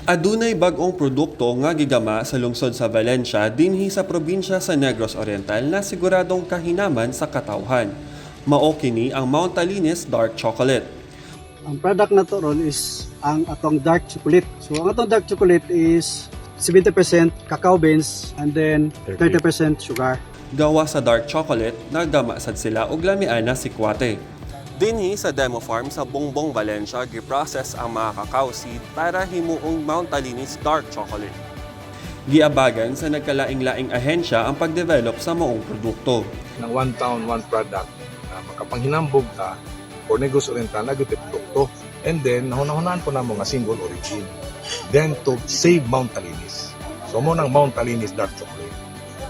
Adunay bag-ong produkto nga gigama sa lungsod sa Valencia dinhi sa probinsya sa Negros Oriental na siguradong kahinaman sa katawhan. Mao kini ang Mount Talinis Dark Chocolate. Ang product na to ron is ang atong dark chocolate. So ang atong dark chocolate is 70% cacao beans and then 30% sugar. Gawa sa dark chocolate, nagdama sad sila og lamian na sikwate. Dinhi sa demo farm sa Bongbong, Valencia, giprocess ang mga cacao seed para himuong Mount Talinis Dark Chocolate. Giabagan sa nagkalaing-laing ahensya ang pagdevelop sa maong produkto. Ng one town, one product na makapanghinambog ta for Negros Oriental na giti produkto. And then, nahunahunaan po na mga single origin. Then, to save Mount Talinis. So, mo ng Mount Talinis Dark Chocolate.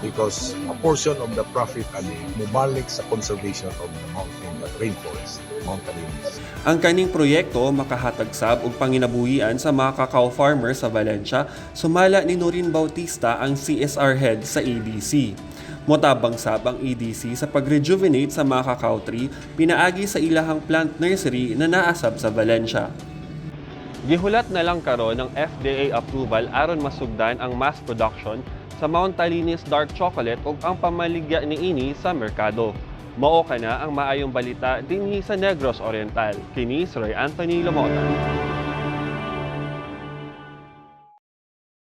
Because a portion of the profit ay mubalik sa conservation of the mountain, the rainforest, Mount Talinis. Ang kaning proyekto makahatag sab og panginabuhian sa mga cacao farmers sa Valencia, sumala ni Norin Bautista ang CSR head sa EDC. Motabang sab ang EDC sa pag-rejuvenate sa mga cacao tree pinaagi sa ilahang plant nursery na naasab sa Valencia. Gihulat na lang karon ng FDA approval aron masugdan ang mass production sa Mount Talinis Dark Chocolate ug ang pamaligya niini sa merkado. Mao kana ang maayong balita dinhi sa Negros Oriental. Kini si Roy Anthony Lamotan.